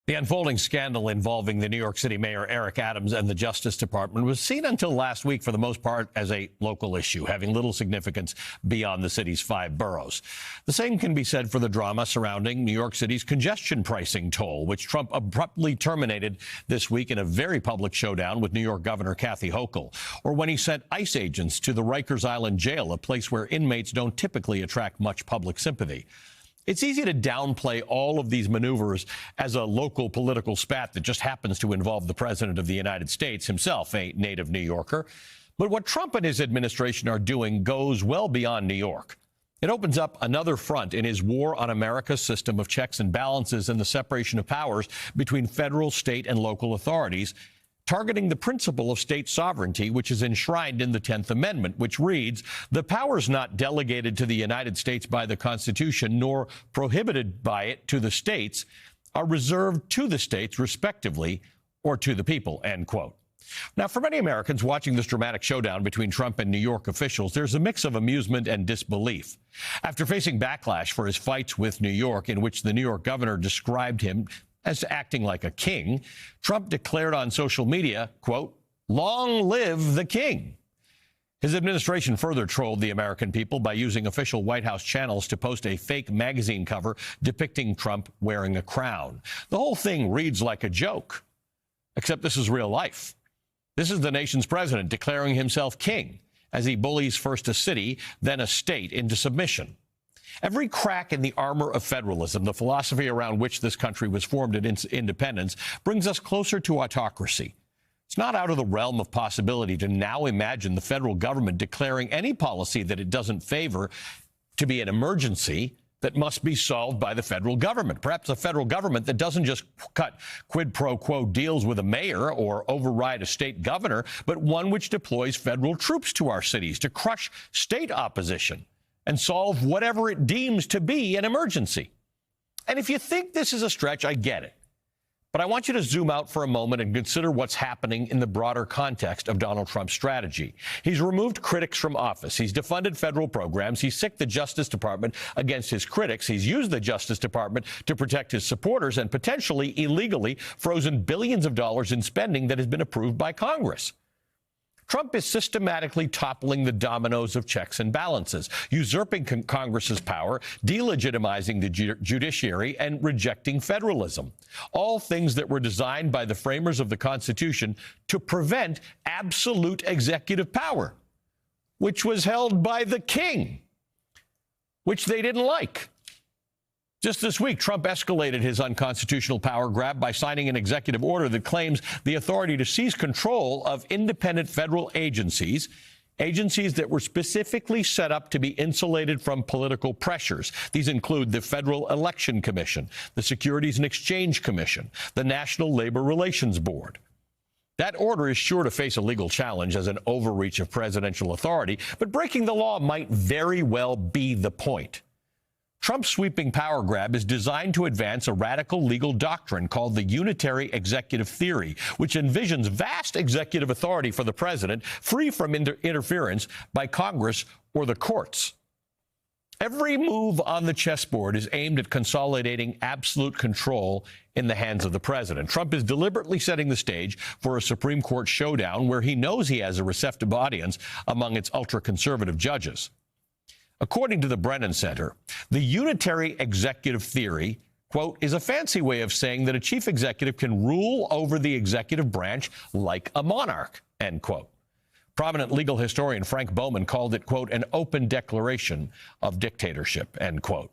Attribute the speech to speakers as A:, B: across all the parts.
A: The unfolding scandal involving the New York City Mayor Eric Adams and the Justice Department was seen until last week, for the most part, as a local issue, having little significance beyond the city's 5 boroughs. The same can be said for the drama surrounding New York City's congestion pricing toll, which Trump abruptly terminated this week in a very public showdown with New York Governor Kathy Hochul, or when he sent ICE agents to the Rikers Island jail, a place where inmates don't typically attract much public sympathy. It's easy to downplay all of these maneuvers as a local political spat that just happens to involve the president of the United States, himself a native New Yorker. But what Trump and his administration are doing goes well beyond New York. It opens up another front in his war on America's system of checks and balances and the separation of powers between federal, state, and local authorities, targeting the principle of state sovereignty, which is enshrined in the 10th Amendment, which reads, "The powers not delegated to the United States by the Constitution nor prohibited by it to the states are reserved to the states, respectively, or to the people," end quote. Now, for many Americans watching this dramatic showdown between Trump and New York officials, there's a mix of amusement and disbelief. After facing backlash for his fights with New York, in which the New York governor described him as acting like a king, Trump declared on social media, quote, "Long live the king." His administration further trolled the American people by using official White House channels to post a fake magazine cover depicting Trump wearing a crown. The whole thing reads like a joke, except this is real life. This is the nation's president declaring himself king as he bullies first a city, then a state into submission. Every crack in the armor of federalism, the philosophy around which this country was formed at independence, brings us closer to autocracy. It's not out of the realm of possibility to now imagine the federal government declaring any policy that it doesn't favor to be an emergency that must be solved by the federal government. Perhaps a federal government that doesn't just cut quid pro quo deals with a mayor or override a state governor, but one which deploys federal troops to our cities to crush state opposition and solve whatever it deems to be an emergency. And if you think this is a stretch, I get it. But I want you to zoom out for a moment and consider what's happening in the broader context of Donald Trump's strategy. He's removed critics from office. He's defunded federal programs. He's sicked the Justice Department against his critics. He's used the Justice Department to protect his supporters and potentially illegally frozen billions of dollars in spending that has been approved by Congress. Trump is systematically toppling the dominoes of checks and balances, usurping Congress's power, delegitimizing the judiciary, and rejecting federalism. All things that were designed by the framers of the Constitution to prevent absolute executive power, which was held by the king, which they didn't like. Just this week, Trump escalated his unconstitutional power grab by signing an executive order that claims the authority to seize control of independent federal agencies that were specifically set up to be insulated from political pressures. These include the Federal Election Commission, the Securities and Exchange Commission, the National Labor Relations Board. That order is sure to face a legal challenge as an overreach of presidential authority, but breaking the law might very well be the point. Trump's sweeping power grab is designed to advance a radical legal doctrine called the unitary executive theory, which envisions vast executive authority for the president, free from interference by Congress or the courts. Every move on the chessboard is aimed at consolidating absolute control in the hands of the president. Trump is deliberately setting the stage for a Supreme Court showdown where he knows he has a receptive audience among its ultra-conservative judges. According to the Brennan Center, the unitary executive theory, quote, is a fancy way of saying that a chief executive can rule over the executive branch like a monarch, end quote. Prominent legal historian Frank Bowman called it, quote, an open declaration of dictatorship, end quote.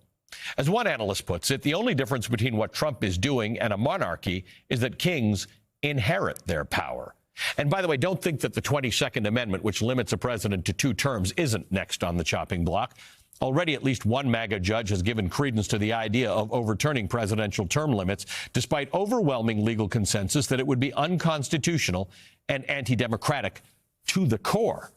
A: As one analyst puts it, the only difference between what Trump is doing and a monarchy is that kings inherit their power. And by the way, don't think that the 22nd Amendment, which limits a president to 2 terms, isn't next on the chopping block. Already at least one MAGA judge has given credence to the idea of overturning presidential term limits, despite overwhelming legal consensus that it would be unconstitutional and anti-democratic to the core.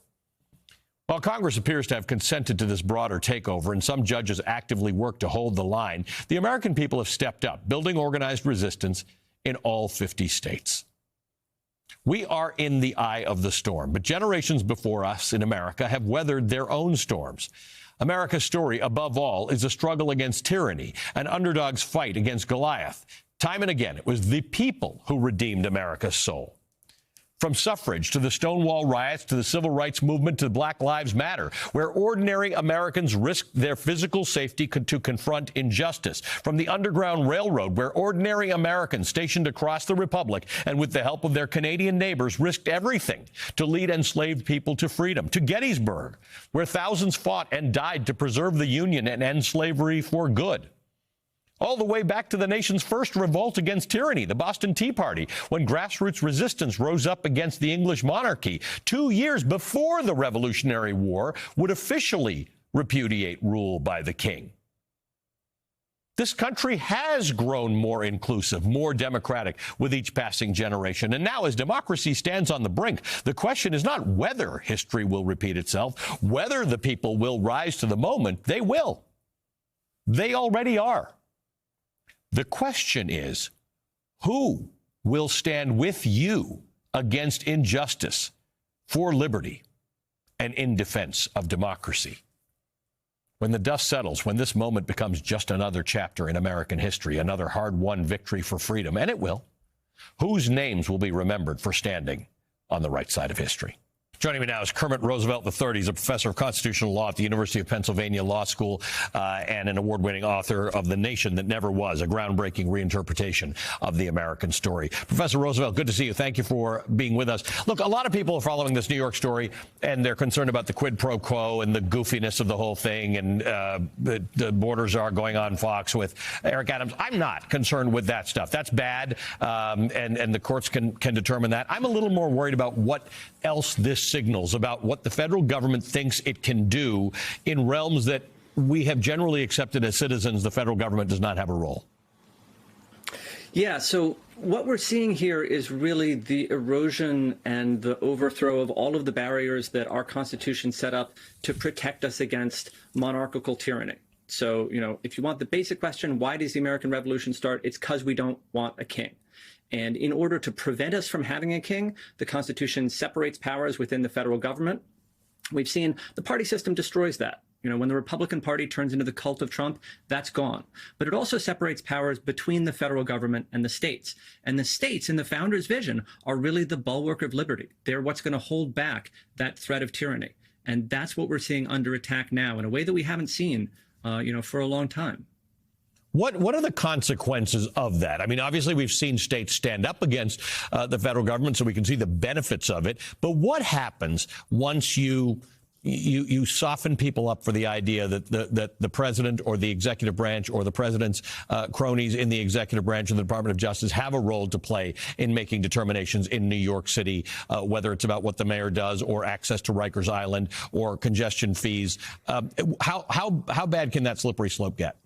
A: While Congress appears to have consented to this broader takeover and some judges actively work to hold the line, the American people have stepped up, building organized resistance in all 50 states. We are in the eye of the storm, but generations before us in America have weathered their own storms. America's story, above all, is a struggle against tyranny, an underdog's fight against Goliath. Time and again, it was the people who redeemed America's soul. From suffrage to the Stonewall riots to the civil rights movement to Black Lives Matter, where ordinary Americans risked their physical safety to confront injustice. From the Underground Railroad, where ordinary Americans stationed across the Republic and with the help of their Canadian neighbors risked everything to lead enslaved people to freedom. To Gettysburg, where thousands fought and died to preserve the Union and end slavery for good. All the way back to the nation's first revolt against tyranny, the Boston Tea Party, when grassroots resistance rose up against the English monarchy 2 years before the Revolutionary War would officially repudiate rule by the king. This country has grown more inclusive, more democratic with each passing generation. And now, as democracy stands on the brink, the question is not whether history will repeat itself, whether the people will rise to the moment. They will. They already are. The question is, who will stand with you against injustice, for liberty, and in defense of democracy? When the dust settles, when this moment becomes just another chapter in American history, another hard-won victory for freedom, and it will, whose names will be remembered for standing on the right side of history? Joining me now is Kermit Roosevelt III. He's a professor of constitutional law at the University of Pennsylvania Law School and an award-winning author of The Nation That Never Was, a groundbreaking reinterpretation of the American story. Professor Roosevelt, good to see you. Thank you for being with us. Look, a lot of people are following this New York story, and they're concerned about the quid pro quo and the goofiness of the whole thing, and the borders are going on Fox with Eric Adams. I'm not concerned with that stuff. That's bad, and the courts can determine that. I'm a little more worried about what else this signals about what the federal government thinks it can do in realms that we have generally accepted as citizens the federal government does not have a role.
B: Yeah, so what we're seeing here is really the erosion and the overthrow of all of the barriers that our Constitution set up to protect us against monarchical tyranny. So, if you want the basic question, why does the American Revolution start? It's because we don't want a king. And in order to prevent us from having a king, the Constitution separates powers within the federal government. We've seen the party system destroys that. When the Republican Party turns into the cult of Trump, that's gone. But it also separates powers between the federal government and the states. And the states, in the founders' vision, are really the bulwark of liberty. They're what's going to hold back that threat of tyranny. And that's what we're seeing under attack now in a way that we haven't seen, for a long time.
A: What are the consequences of that? I mean, obviously, we've seen states stand up against the federal government, so we can see the benefits of it. But what happens once you soften people up for the idea that the president or the executive branch or the president's cronies in the executive branch of the Department of Justice have a role to play in making determinations in New York City, whether it's about what the mayor does or access to Rikers Island or congestion fees? How bad can that slippery slope get?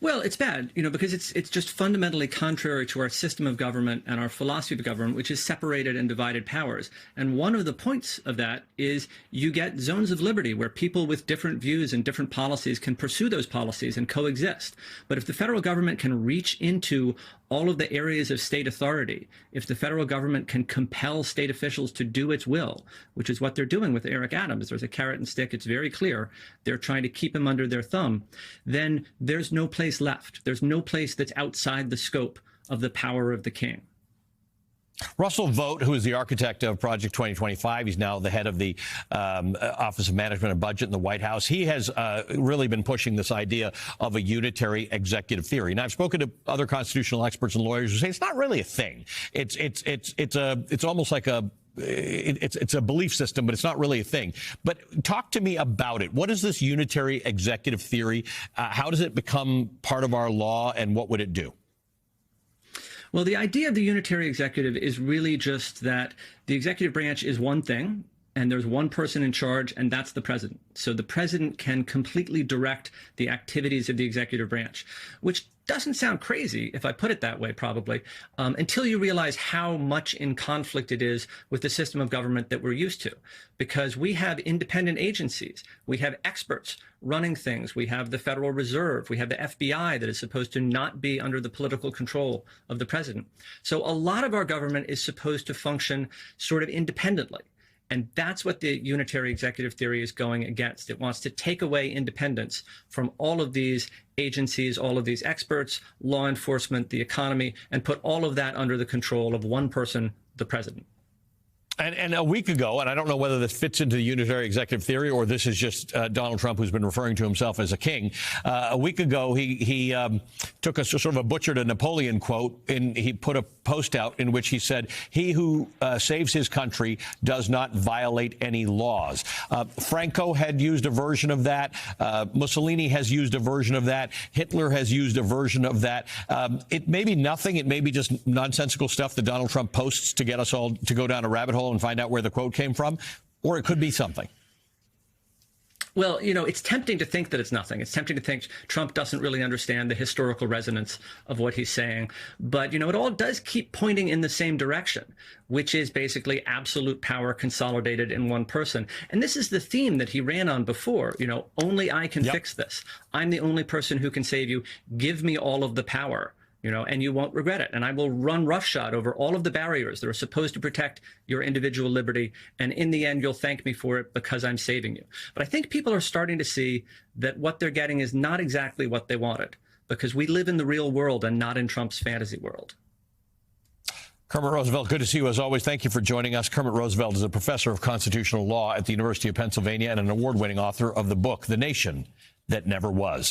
B: Well, it's bad, because it's just fundamentally contrary to our system of government and our philosophy of government, which is separated and divided powers. And one of the points of that is you get zones of liberty where people with different views and different policies can pursue those policies and coexist. But if the federal government can reach into all of the areas of state authority, if the federal government can compel state officials to do its will, which is what they're doing with Eric Adams, there's a carrot and stick, it's very clear, they're trying to keep him under their thumb, then there's no place left. There's no place that's outside the scope of the power of the king.
A: Russell Vought, who is the architect of Project 2025, he's now the head of the Office of Management and Budget in the White House. He has really been pushing this idea of a unitary executive theory. Now, I've spoken to other constitutional experts and lawyers who say it's not really a thing. It's almost like it's a belief system, but it's not really a thing. But talk to me about it. What is this unitary executive theory? How does it become part of our law, and what would it do?
B: Well, the idea of the unitary executive is really just that the executive branch is one thing, and there's one person in charge, and that's the president. So the president can completely direct the activities of the executive branch, which doesn't sound crazy, if I put it that way, probably, until you realize how much in conflict it is with the system of government that we're used to. Because we have independent agencies, we have experts running things, we have the Federal Reserve, we have the FBI that is supposed to not be under the political control of the president. So a lot of our government is supposed to function sort of independently. And that's what the unitary executive theory is going against. It wants to take away independence from all of these agencies, all of these experts, law enforcement, the economy, and put all of that under the control of one person, the president.
A: And a week ago, and I don't know whether this fits into the unitary executive theory or this is just Donald Trump, who's been referring to himself as a king. A week ago, he took a sort of a butchered a Napoleon quote, and he put a post out in which he said, "He who saves his country does not violate any laws." Franco had used a version of that. Mussolini has used a version of that. Hitler has used a version of that. It may be nothing. It may be just nonsensical stuff that Donald Trump posts to get us all to go down a rabbit hole and find out where the quote came from, or it could be something.
B: Well, it's tempting to think that it's nothing. It's tempting to think Trump doesn't really understand the historical resonance of what he's saying. But, it all does keep pointing in the same direction, which is basically absolute power consolidated in one person. And this is the theme that he ran on before. Only I can fix this. I'm the only person who can save you. Give me all of the power. And you won't regret it. And I will run roughshod over all of the barriers that are supposed to protect your individual liberty. And in the end, you'll thank me for it because I'm saving you. But I think people are starting to see that what they're getting is not exactly what they wanted, because we live in the real world and not in Trump's fantasy world.
A: Kermit Roosevelt, good to see you as always. Thank you for joining us. Kermit Roosevelt is a professor of constitutional law at the University of Pennsylvania and an award-winning author of the book, The Nation That Never Was.